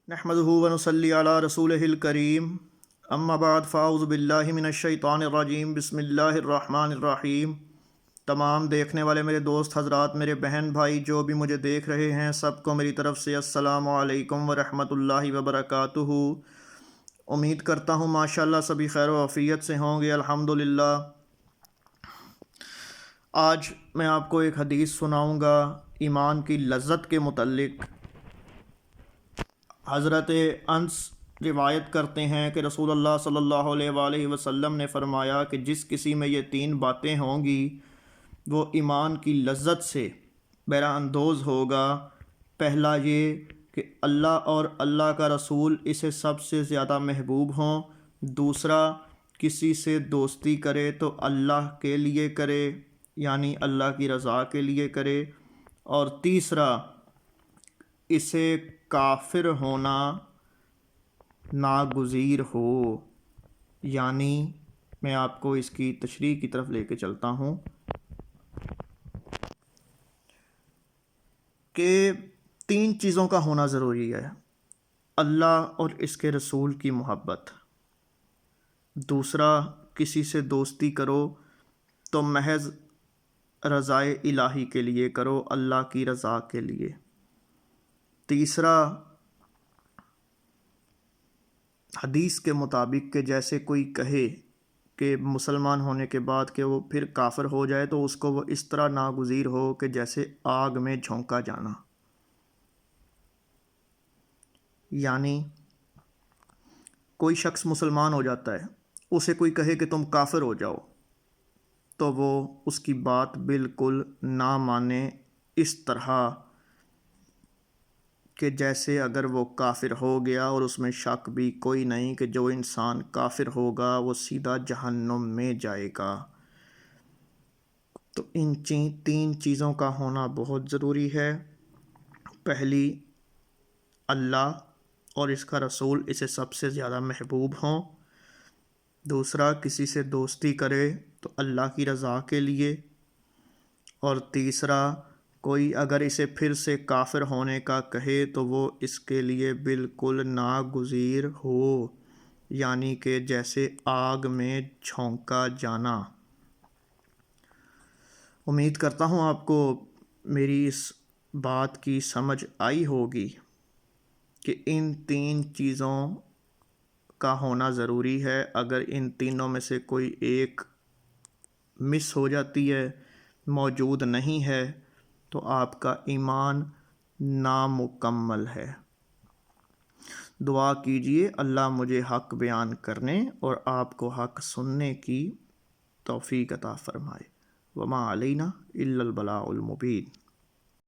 نحمدہ ونصلی علی رسولہ الکریم اما بعد فاعوذ باللہ من الشیطان الرجیم بسم اللہ الرحمن الرحیم۔ تمام دیکھنے والے میرے دوست حضرات، میرے بہن بھائی جو بھی مجھے دیکھ رہے ہیں، سب کو میری طرف سے السلام علیکم ورحمۃ اللہ وبرکاتہ۔ امید کرتا ہوں ماشاءاللہ سبھی خیر و عافیت سے ہوں گے، الحمدللہ۔ آج میں آپ کو ایک حدیث سناؤں گا ایمان کی لذت کے متعلق۔ حضرت انس روایت کرتے ہیں کہ رسول اللہ صلی اللہ علیہ وآلہ وسلم نے فرمایا کہ جس کسی میں یہ تین باتیں ہوں گی وہ ایمان کی لذت سے بہرہ اندوز ہوگا۔ پہلا یہ کہ اللہ اور اللہ کا رسول اسے سب سے زیادہ محبوب ہوں۔ دوسرا، کسی سے دوستی کرے تو اللہ کے لیے کرے، یعنی اللہ کی رضا کے لیے کرے۔ اور تیسرا، اسے کافر ہونا ناگزیر ہو، یعنی میں آپ کو اس کی تشریح کی طرف لے کے چلتا ہوں کہ تین چیزوں کا ہونا ضروری ہے: اللہ اور اس کے رسول کی محبت، دوسرا کسی سے دوستی کرو تو محض رضائے الہی کے لیے کرو، اللہ کی رضا کے لیے، تیسرا حدیث کے مطابق کہ جیسے کوئی کہے کہ مسلمان ہونے کے بعد کہ وہ پھر کافر ہو جائے تو اس کو وہ اس طرح ناگزیر ہو کہ جیسے آگ میں جھونکا جانا، یعنی کوئی شخص مسلمان ہو جاتا ہے، اسے کوئی کہے کہ تم کافر ہو جاؤ تو وہ اس کی بات بالکل نہ مانے، اس طرح کہ جیسے اگر وہ کافر ہو گیا اور اس میں شک بھی کوئی نہیں کہ جو انسان کافر ہوگا وہ سیدھا جہنم میں جائے گا۔ تو ان تین چیزوں کا ہونا بہت ضروری ہے۔ پہلی، اللہ اور اس کا رسول اسے سب سے زیادہ محبوب ہوں۔ دوسرا، کسی سے دوستی کرے تو اللہ کی رضا کے لیے۔ اور تیسرا، کوئی اگر اسے پھر سے کافر ہونے کا کہے تو وہ اس کے لیے بالکل ناگزیر ہو، یعنی کہ جیسے آگ میں جھونکا جانا۔ امید کرتا ہوں آپ کو میری اس بات کی سمجھ آئی ہوگی کہ ان تین چیزوں کا ہونا ضروری ہے۔ اگر ان تینوں میں سے کوئی ایک مس ہو جاتی ہے، موجود نہیں ہے، تو آپ کا ایمان نامکمل ہے۔ دعا کیجئے اللہ مجھے حق بیان کرنے اور آپ کو حق سننے کی توفیق عطا فرمائے۔ وما علینا الا البلاغ المبین۔